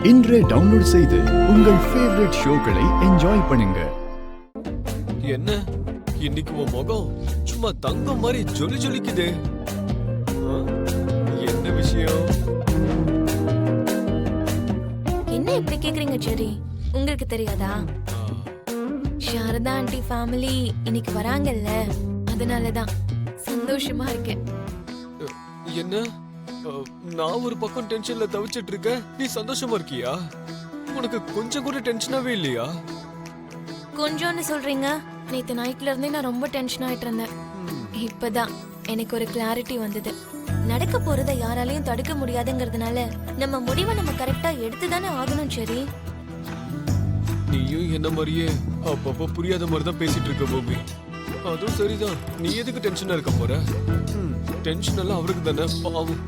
இன்றே டவுன்லோட் செய்து உங்கள் ஃபேவரட் ஷோக்களை என்ஜாய் பண்ணுங்க. என்ன இன்னைக்கு உன் முகம் சும்மா தங்கம் மாதிரி ஜொலி ஜொலிக்குதே. என்ன விஷயம்? என்ன இப்படி கேக்குறீங்க செரி? உங்களுக்கு தெரியாதா? சாரதா ஆண்டி ஃபேமிலி இன்னைக்கு வராங்கல்ல, அதனாலதான் சந்தோஷமா இருக்கேன். என்ன நான் ஒரு பக்கம் டென்ஷன்ல தவிச்சிட்டு இருக்கேன், நீ சந்தோஷமா இருக்கியா? உனக்கு கொஞ்சம் கூட டென்ஷனாவே இல்லையா? கொஞ்சம்னு சொல்றீங்க, நேத்து நைட்ல இருந்தே நான் ரொம்ப டென்ஷன் ஆயிட்டு இருந்தேன். இப்பதான் எனக்கு ஒரு கிளாரிட்டி வந்தது. நடக்க போறத யாராலையும் தடுக்க முடியாதுங்கிறதுனால நம்ம முடிவை நம்ம கரெக்டா எடுத்துதானே ஆகணும். சரி, நீயும் என்ன மாதிரியே அப்பப்போ புரியாத மாதிரி தான் பேசிட்டு இருக்க பூமி. அதுவும் சரிதான், நீ எதுக்கு டென்ஷனா இருக்க போற? டென்ஷன் எல்லாம் அவருக்கு தானே பாவம்.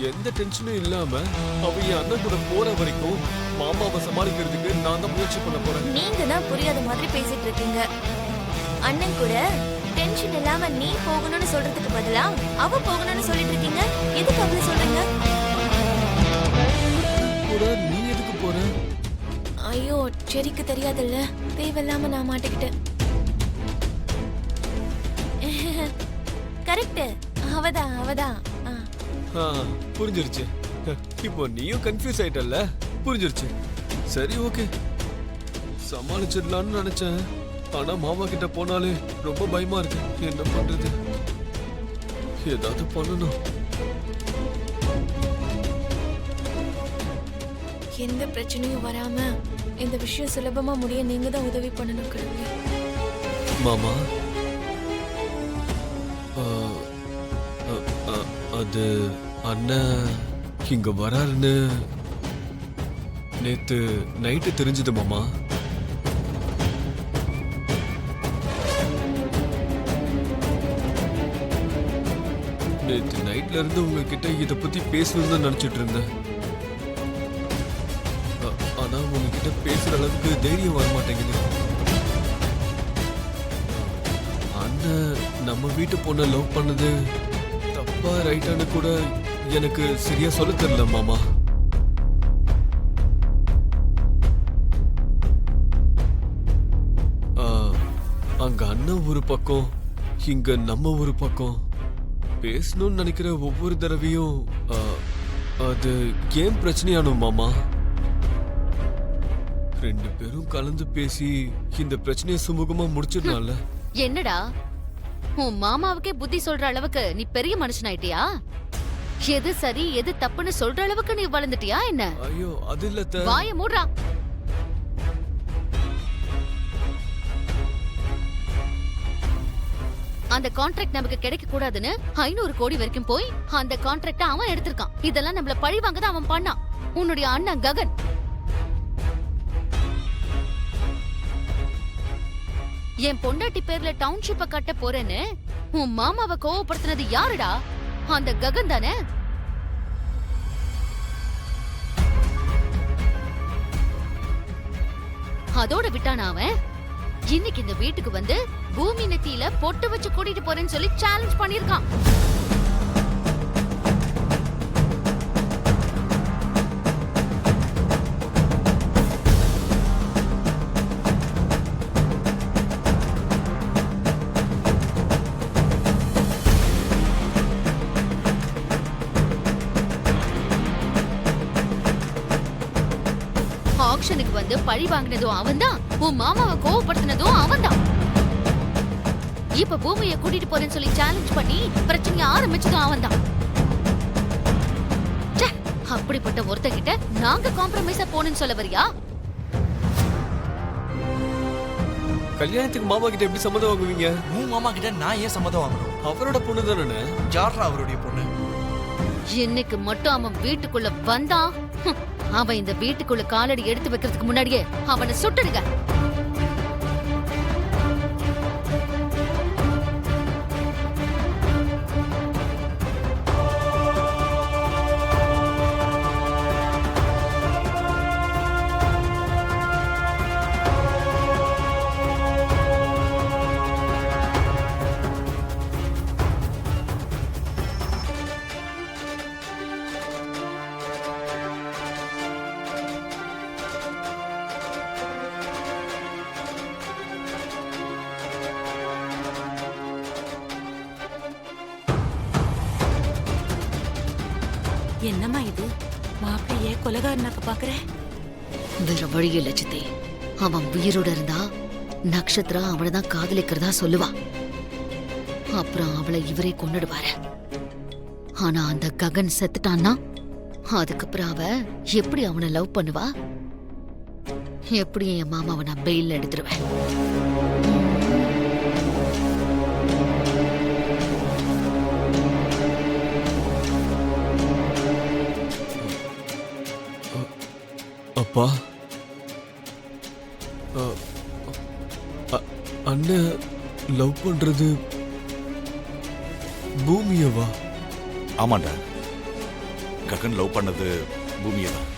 எந்த டென்ஷனும் இல்லாம அவ என் அண்ணன் கூட போற வரைக்கும் மாமாவை சமாளிக்கிறதுக்கு நான் தான் முயற்சி பண்ண போறேன். நீங்க தான் புரியாத மாதிரி பேசிட்டு இருக்கீங்க. அண்ணன் கூட டென்ஷன் இல்லாம நீ போகணும்னு சொல்றதுக்கு பதிலா அவ போகணும்னு சொல்லிட்டு இருக்கீங்க. எதுக்கு அப்படி சொல்றீங்க? கூட நீ எதுக்கு போற? ஐயோ, செரிக்கு தெரியாதுல்ல, தேவையில்லாம நான் மாட்டிக்கிட்டேன். கரெக்ட், அவதான். புரிஞ்சிருச்சு. இப்போ நீயும் கன்ஃபியூஸ் ஆயிட்டல்ல, புரிஞ்சிருச்சு. சரி, ஓகே, சமாளிச்சிடலாம்னு நினைச்சேன். ஆனா மாமா கிட்ட போனாலே ரொம்ப பயமா இருக்கு. என்ன பண்றது? ஏதாவது பண்ணணும். எந்த பிரச்சனையும் வராம இந்த விஷயம் சுலபமா முடிய நீங்க தான் உதவி பண்ணணும் கடவுளே. மாமா, அது அண்ணன் இங்க வராருன்னு நேத்து நைட்டு தெரிஞ்சது மாமா. நேத்து நைட்ல இருந்து உங்ககிட்ட இத பத்தி பேசணும்னு நினைச்சிட்டு இருந்தேன். ஆனா உங்ககிட்ட பேசுற அளவுக்கு தைரியம் வர மாட்டேங்குது. அண்ணன் நம்ம வீட்டு பொண்ணை லவ் பண்ணது தப்பா ரைட்டானு கூட எனக்கு சரியா சொல்ல தெரியல மாமா. அங்க அண்ணன் ஒரு பக்கம், இங்க நம்ம ஒரு பக்கம். பேசணும்னு நினைக்கிற ஒவ்வொரு தடவையும் அது ஏன் பிரச்சனையானோ மாமா? ரெண்டு பேரும் கலந்து பேசி இந்த பிரச்சனையை சுமூகமா முடிச்சிடலாம்ல. என்னடா உன் மாமாவுக்கே புத்தி சொல்ற அளவுக்கு நீ பெரிய மனுஷனாயிட்டியா? எது சரி எது தப்புன்னு சொல்ற அளவுக்கு நீ வளர்ந்துட்டியா என்ன? ஐயோ, அது இல்ல. வாய மூடுறா. அந்த கான்ட்ராக்ட் நமக்கு கிடைக்க கூடாதுன்னு 500 கோடி வரைக்கும் போய் அந்த கான்ட்ராக்ட அவன் எடுத்திருக்கான். இதெல்லாம் நம்மள பழி வாங்கதான் அவன் பண்ணான். உன்னுடைய அண்ணன் ககன் என் பொண்டாட்டி பேர்ல டவுன்ஷிப்ப கட்ட போறேன்னு உன் மாமாவை கோவப்படுத்தினது யாருடா? அந்த ககன் தானே? அதோட விட்டானா அவன்? இன்னைக்கு இந்த வீட்டுக்கு வந்து பூமி நெத்தியில பொட்டு வச்சு கூட்டிட்டு போறேன்னு சொல்லி சேலஞ்ச் பண்ணிருக்கான். ஆக்ஷனுக்கு வந்து பழி வாங்கினதும் அவன்தான், உன் மாமாவை கோவப்படுத்தினதும் அவன்தான். இப்ப பூமியை கூட்டிட்டு போறேன்னு சொல்லி சேலஞ்ச் பண்ணி பிரச்சனையை ஆரம்பிச்சதும் அவன்தான். அப்படிப்பட்ட ஒருத்தகிட்ட நாங்க காம்ப்ரமைஸா போனேன்னு சொல்ல வரியா? கல்யாணத்துக்கு மாமா கிட்ட எப்படி சம்மதம் வாங்குவீங்க? உன் மாமா கிட்ட நான் ஏன் சம்மதம் வாங்கணும்? அவரோட பொண்ணு தானே. யாரா அவருடைய பொண்ணு? இன்னைக்கு மட்டும் அவன் வீட்டுக்குள்ள வந்தான், அவன் இந்த வீட்டுக்குள்ள காலடி எடுத்து வைக்கிறதுக்கு முன்னாடியே அவனை சுட்டுடுங்க. கொலகாரனாக்க பாக்குற? வேற வழி இல்ல சித்தி. அவன் உயிரோட இருந்தா நக்ஷத்ரா அவனைதான் காதலிக்கிறதா சொல்லுவா. அப்புறம் அவளை இவரே கொன்னுடுவாரு. ஆனா அந்த ககன் செத்துட்டான்னா அதுக்கப்புறம் அவ எப்படி அவனை லவ் பண்ணுவா? எப்படி என் மாமாவை நான் பெயில்ல எடுத்துருவேன். அப்பா அண்ணன் லவ் பண்றது பூமியவா? ஆமாண்டா, ககன் லவ் பண்ணது பூமியை தான்.